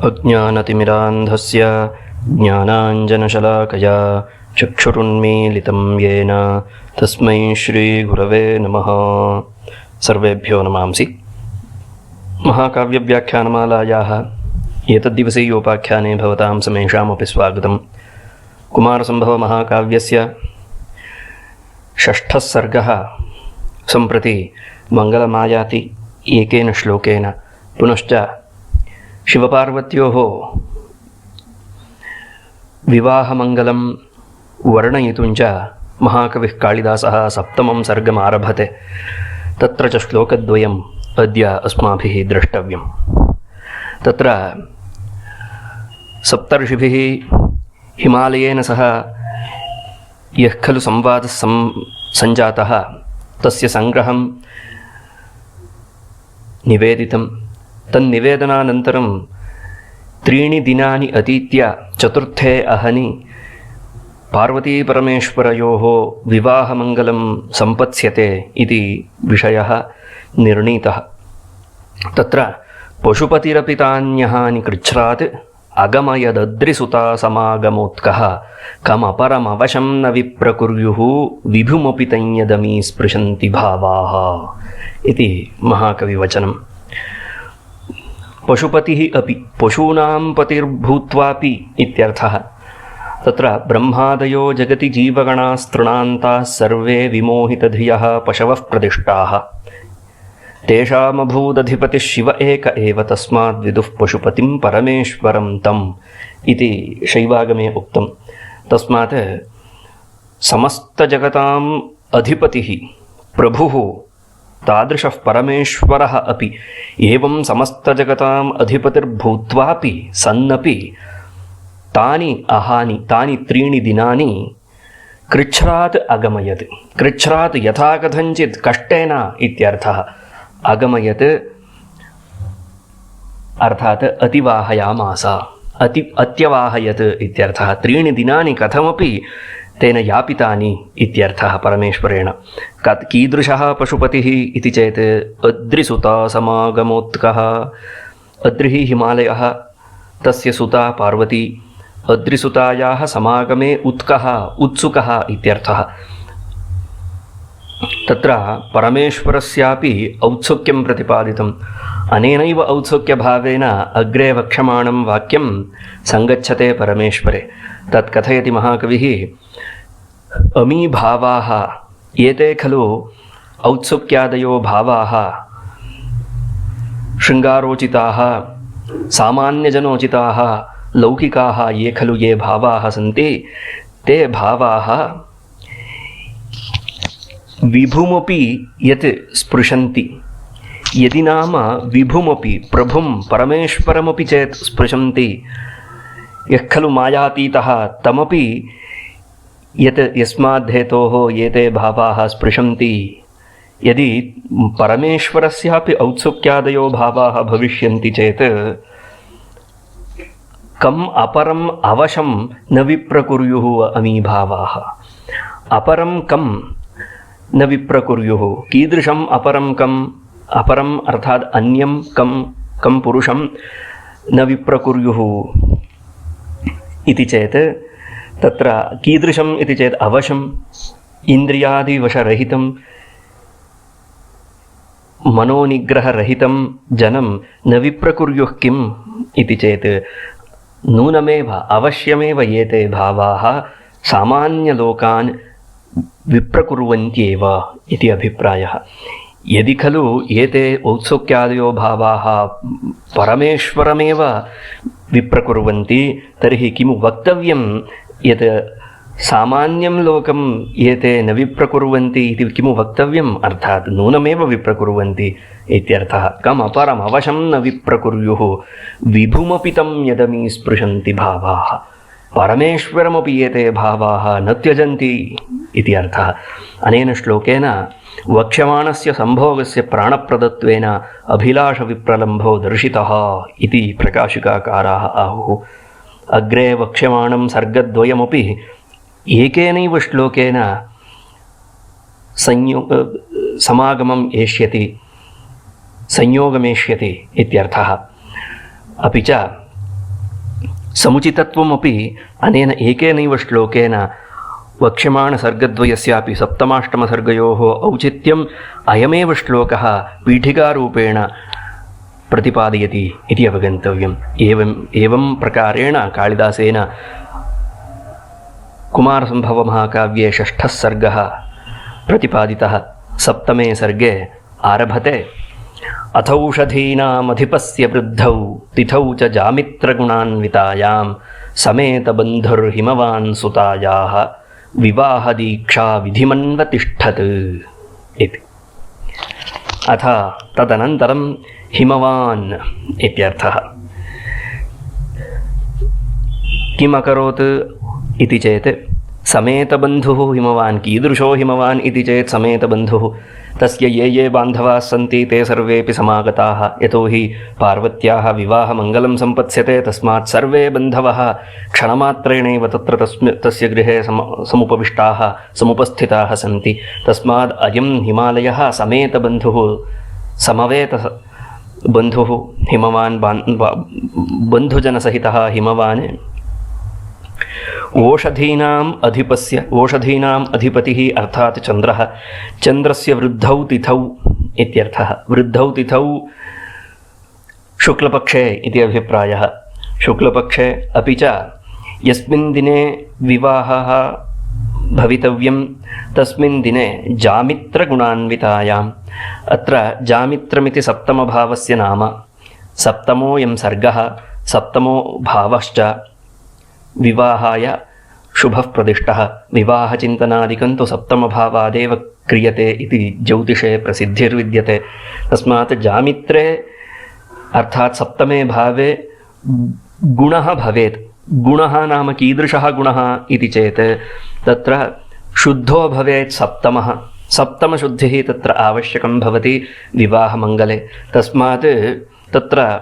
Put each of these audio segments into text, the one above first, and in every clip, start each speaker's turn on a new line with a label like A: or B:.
A: अज्ञानतिमिरान्धस्य ज्ञानाञ्जनशलाकया चक्षुरुन्मीलितं येन तस्मै श्रीगुरवे नमः। सर्वेभ्यो नमांसि। महाकाव्यव्याख्यानमालायाः एतद्दिवसीयोपाख्याने भवतां समेषामपि स्वागतम्। कुमारसम्भवमहाकाव्यस्य षष्ठः सर्गः सम्प्रति मङ्गलमायाति एकेन श्लोकेन, पुनश्च शिवपार्वत्योः विवाहमङ्गलं वर्णयितुञ्च महाकविः कालिदासः सप्तमं सर्गमारभते। तत्र च श्लोकद्वयम् अद्य अस्माभिः द्रष्टव्यम्। तत्र सप्तर्षिभिः हिमालयेन सह यः खलु संवादः सञ्जातः तस्य सङ्ग्रहं निवेदितं। तन्निवेदनानन्तरं 3 दिनानि अतीत्य चतुर्थे अहनि पार्वतीपरमेश्वरयोः विवाहमङ्गलं सम्पत्स्यते इति विषयः निर्णीतः। तत्र पशुपतिरपि तान्यहानि कृच्छ्रात् अगमयदद्रिसुता समागमोत्कः कमपरमवशं न विप्रकुर्युः विभुमपि तञ्यदमी स्पृशन्ति भावाः इति महाकविवचनम्। पशुपतिः अपि पशूनां पतिर्भूत्वापि इत्यर्थः। तत्र ब्रह्मादयो जगति जीवगणास्तृणान्ताः सर्वे विमोहितधियः पशवः प्रदिष्टाः। तेषामभूदधिपतिः शिव एक एव तस्माद्विदुः पशुपतिं परमेश्वरं तम् इति शैवागमे उक्तं। तस्मात् समस्तजगताम् अधिपतिः प्रभुः तादृशः परमेश्वरः अपि एवं समस्तजगताम् अधिपतिर्भूत्वापि सन्नपि तानि 3 दिनानि कृच्छ्रात् अगमयत्। कृच्छ्रात् यथा कथञ्चित् कष्टेन इत्यर्थः। अगमयत् अर्थात् अतिवाहयामास, अत्यवाहयत् इत्यर्थः। 3 दिनानि कथमपि तेन यापितानि इत्यर्थः परमेश्वरेण। कीदृशः पशुपतिः इति चेत् अद्रिसुता समागमोत्कः। अद्रिः हिमालयः, तस्य सुता पार्वती। अद्रिसुतायाः समागमे उत्कः उत्सुकः इत्यर्थः। तत्र परमेश्वरस्यापि औत्सुक्यं प्रतिपादितम्। अनेनैव औत्सुक्यभावेन अग्रे वक्ष्यमाणं वाक्यं सङ्गच्छते परमेश्वरे। तत् कथयति महाकविः। अमीभावाः एते खलु औत्सुक्यादयो भावाः शृङ्गारोचिताः, सामान्यजनोचिताः, लौकिकाः ये खलु ये भावाः सन्ति, ते भावाः विभुमपि यत् स्पृशन्ति। यदि नाम विभुमपि प्रभुं परमेश्वरमपि चेत् स्पृशन्ति, यः खलु मायातीतः तमपि यत् यस्माद्धेतोः एते भावाः स्पृशन्ति। यदि परमेश्वरस्यापि औत्सुक्यादयो भावाः भविष्यन्ति चेत् कम् अपरम् अवशं न विप्रकुर्युः अमीभावाः। अपरं कं न विप्रकुर्युः। कीदृशम् अपरं कम्? अपरम् अर्थात् अन्यं कं पुरुषं न विप्रकुर्युः इति चेत् तत्र कीदृशम् इति चेत् अवशम्, इन्द्रियादिवशरहितं, मनोनिग्रहरहितं जनं न विप्रकुर्युः किम् इति चेत् नूनमेव अवश्यमेव एते भावाः सामान्यलोकान् विप्रकुर्वन्त्येव इति अभिप्रायः। यदि खलु एते औत्सुक्यादयो भावाः परमेश्वरमेव विप्रकुर्वन्ति, तर्हि किमु वक्तव्यं यत् सामान्यं लोकम् एते न विप्रकुर्वन्ति इति किमु वक्तव्यम्? अर्थात् नूनमेव विप्रकुर्वन्ति इत्यर्थः। कम् अपरम् अवशं न विप्रकुर्युः विभुमपि तं यदमी स्पृशन्ति भावाः। परमेश्वरमपि एते भावाः न त्यजन्ति इति अर्थः। अनेन श्लोकेन वक्ष्यमाणस्य सम्भोगस्य प्राणप्रदत्वेन अभिलाषविप्रलम्भो दर्शितः इति प्रकाशिकाकाराः आहुः। अग्रे वक्ष्यमाणं सर्गद्वयमपि एकेनैव श्लोकेन समागमम् एष्यति, संयोगमेष्यति इत्यर्थः। अपि च समुचितत्वमपि अनेन एकेनैव श्लोकेन वक्ष्यमाणसर्गद्वयस्यापि सप्तमाष्टमसर्गयोः औचित्यम् अयमेव श्लोकः पीठिकारूपेण प्रतिपादयति इति अवगन्तव्यम्। एवं प्रकारेण कालिदासेन कुमारसम्भवमहाकाव्ये षष्ठः सर्गः प्रतिपादितः। सप्तमे सर्गे आरभते अथौषधीनामधिपस्य वृद्धौ तिथौ च जामित्रगुणान्वितायां समेतबन्धुर्हिमवान् सुतायाः विवाहदीक्षा विधिमन्वतिष्ठत् इति। अथ तदनन्तरं हिमवान् इत्यर्थः। किमकरोत् इति चेत् समेतबन्धुः हिमवान्। कीदृशो हिमवान् इति चेत् समेतबन्धुः तस्य ये बान्धवाः सन्ति ते सर्वेपि समागताः। यतोहि पार्वत्याः विवाहमङ्गलं सम्पत्स्यते, तस्मात् सर्वे बन्धवः क्षणमात्रेणैव तत्र तस्य गृहे समुपविष्टाः समुपस्थिताः सन्ति। तस्मात् अयं हिमालयः समेतबन्धुः समवेतबन्धुः हिमवान् बन्धुजनसहितः हिमवान्। ओषधीनाम् अधिपतिः अर्थात् चन्द्रः। चन्द्रस्य वृद्धौ तिथौ इत्यर्थः। वृद्धौ तिथौ शुक्लपक्षे इति अभिप्रायः। शुक्लपक्षे अपि च यस्मिन् दिने विवाहः भवितव्यं तस्मिन् दिने जामित्रगुणान्वितायाम्। अत्र जामित्रमिति सप्तमभावस्य नाम। सप्तमोऽयं सर्गः, सप्तमो भावश्च विवाहाय शुभः प्रतिष्ठः। विवाहचिन्तनादिकं तु सप्तमभावादेव क्रियते इति ज्योतिषे प्रसिद्धिर्विद्यते। तस्मात् जामित्रे अर्थात् सप्तमे भावे गुणः भवेत्। गुणः नाम कीदृशः गुणः इति चेत् तत्र शुद्धो भवेत् सप्तमः। सप्तमशुद्धिः तत्र आवश्यकं भवति विवाहमङ्गले। तस्मात् तत्र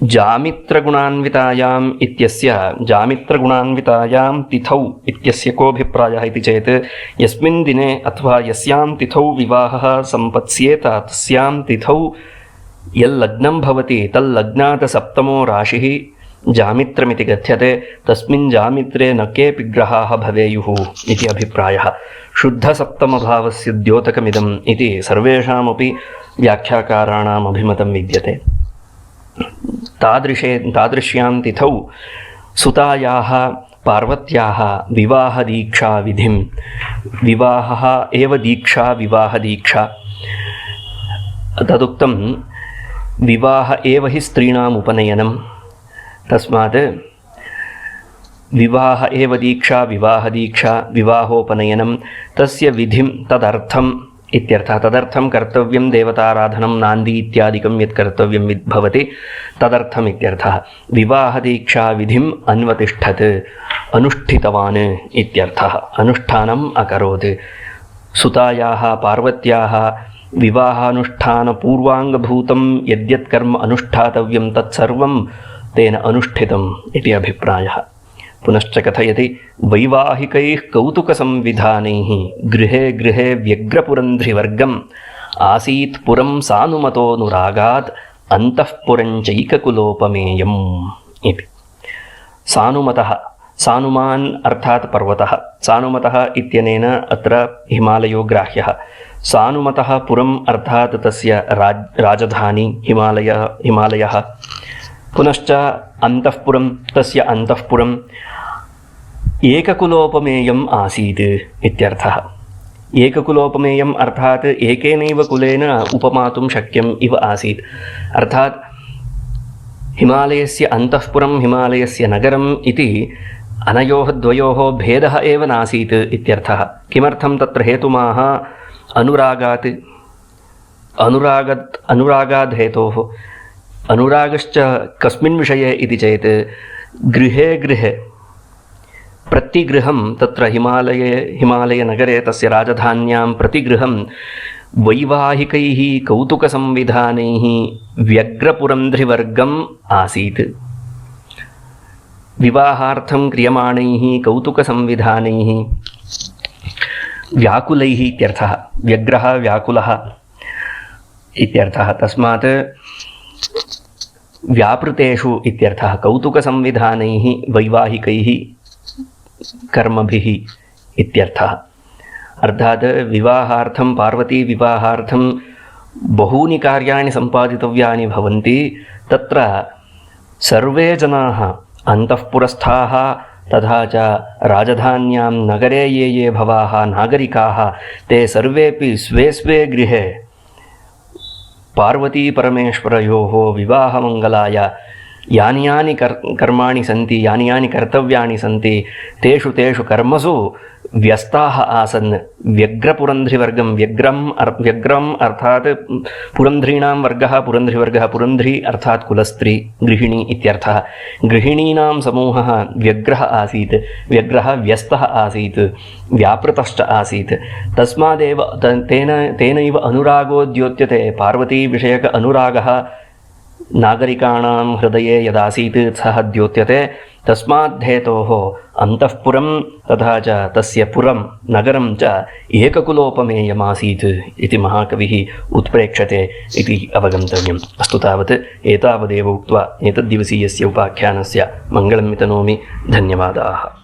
A: जामित्रगुणान्वितायाम् इत्यस्य जामित्रगुणान्वितायां तिथौ इत्यस्य कोऽभिप्रायः इति चेत् यस्मिन् दिने अथवा यस्यां तिथौ विवाहः सम्पत्स्येत तस्यां तिथौ यल्लग्नं भवति तल्लग्नात् सप्तमो राशिः जामित्रमिति कथ्यते। तस्मिन् जामित्रे न केऽपि ग्रहाः भवेयुः इति अभिप्रायः। शुद्धसप्तमभावस्य द्योतकमिदम् इति सर्वेषामपि व्याख्याकाराणाम् अभिमतं विद्यते। तादृश्यां तिथौ सुतायाः पार्वत्याः विवाहदीक्षा विधिं। विवाहः एव दीक्षा, विवाहदीक्षा तदुक्तं। विवाह एव हि स्त्रीणाम् उपनयनं। तस्मात् विवाह एव दीक्षा, विवाहदीक्षा, विवाहोपनयनं तस्य विधिं तदर्थम् इत्यर्थः। तदर्थं कर्तव्यं देवताराधनं नान्दी इत्यादिकं यत् कर्तव्यं भवति तदर्थम् इत्यर्थः। विवाहदीक्षा विधिम् अन्वतिष्ठत्, अनुष्ठितवान् इत्यर्थः। अनुष्ठानम् अकरोत्। सुतायाः पार्वत्याः विवाहानुष्ठानपूर्वाङ्गभूतं यद्यत् कर्म अनुष्ठातव्यं तत्सर्वं तेन अनुष्ठितम् इति अभिप्रायः। पुनश्च कथयति वैवाहिकैः कौतुकसंविधानैः गृहे गृहे व्यग्रपुरन्ध्रिवर्गम् आसीत् पुरं सानुमतोऽनुरागात् अन्तःपुरञ्चैककुलोपमेयम् इति। सानुमतः, सानुमान् अर्थात् पर्वतः। सानुमतः इत्यनेन अत्र हिमालयो ग्राह्यः। सानुमतः पुरम् अर्थात् तस्य राजधानी हिमालयः। पुनश्च अन्तःपुरं तस्य अन्तःपुरम् एककुलोपमेयम् आसीत् इत्यर्थः। एककुलोपमेयम् अर्थात् एकेनैव कुलेन उपमातुं शक्यम् इव आसीत्। अर्थात् हिमालयस्य अन्तःपुरं हिमालयस्य नगरम् इति अनयोः द्वयोः भेदः एव नासीत् इत्यर्थः। किमर्थं तत्र हेतुमाः अनुरागाद् हेतोः। अनुरागश्च कस्मिन् विषये इति चेत् गृहे गृहे प्रतिगृहं तत्र हिमालयनगरे तस्य राजधान्यां प्रतिगृहं वैवाहिकैः कौतुकसंविधानैः व्यग्रपुरन्ध्रिवर्गम् आसीत्। विवाहार्थं क्रियमाणैः कौतुकसंविधानैः व्याकुलैः इत्यर्थः। व्यग्रः व्याकुलः इत्यर्थः। तस्मात् व्यापृतेषु इत्यर्थः कौतुकसंविधानैः वैवाहिकैः कर्मभिः इत्यर्थः। अर्थात् विवाहार्थं पार्वतीविवाहार्थं बहूनि कार्याणि सम्पादितव्यानि भवन्ति। तत्र सर्वे जनाः अन्तःपुरस्थाः तथा च राजधान्यां नगरे ये भवाः नागरिकाः ते सर्वेपि स्वे स्वे गृहे पार्वतीपरमेश्वरयोः विवाहमङ्गलाय यानि कर्माणि सन्ति, यानि कर्तव्यानि सन्ति, तेषु कर्मसु व्यस्ताः आसन्। व्यग्रपुरन्ध्रिवर्गं, व्यग्रम् अर्थात् पुरन्ध्रीणां वर्गः, पुरन्ध्री अर्थात् कुलस्त्री, गृहिणी इत्यर्थः। गृहिणीनां समूहः व्यग्रः आसीत्, व्यग्रः व्यस्तः आसीत्, व्यापृतश्च आसीत्। तस्मादेव तेनैव अनुरागोद्योत्यते। पार्वतीविषयक अनुरागः नागरिकाणां हृदये यदासीत् सः द्योत्यते। तस्माद्धेतोः अन्तःपुरं तथा च तस्य पुरं नगरं च एककुलोपमेयमासीत् इति महाकविः उत्प्रेक्षते इति अवगन्तव्यम्। अस्तु तावत् एतावदेव उक्त्वा एतद्दिवसीयस्य उपाख्यानस्य मङ्गलं वितनोमि। धन्यवादाः।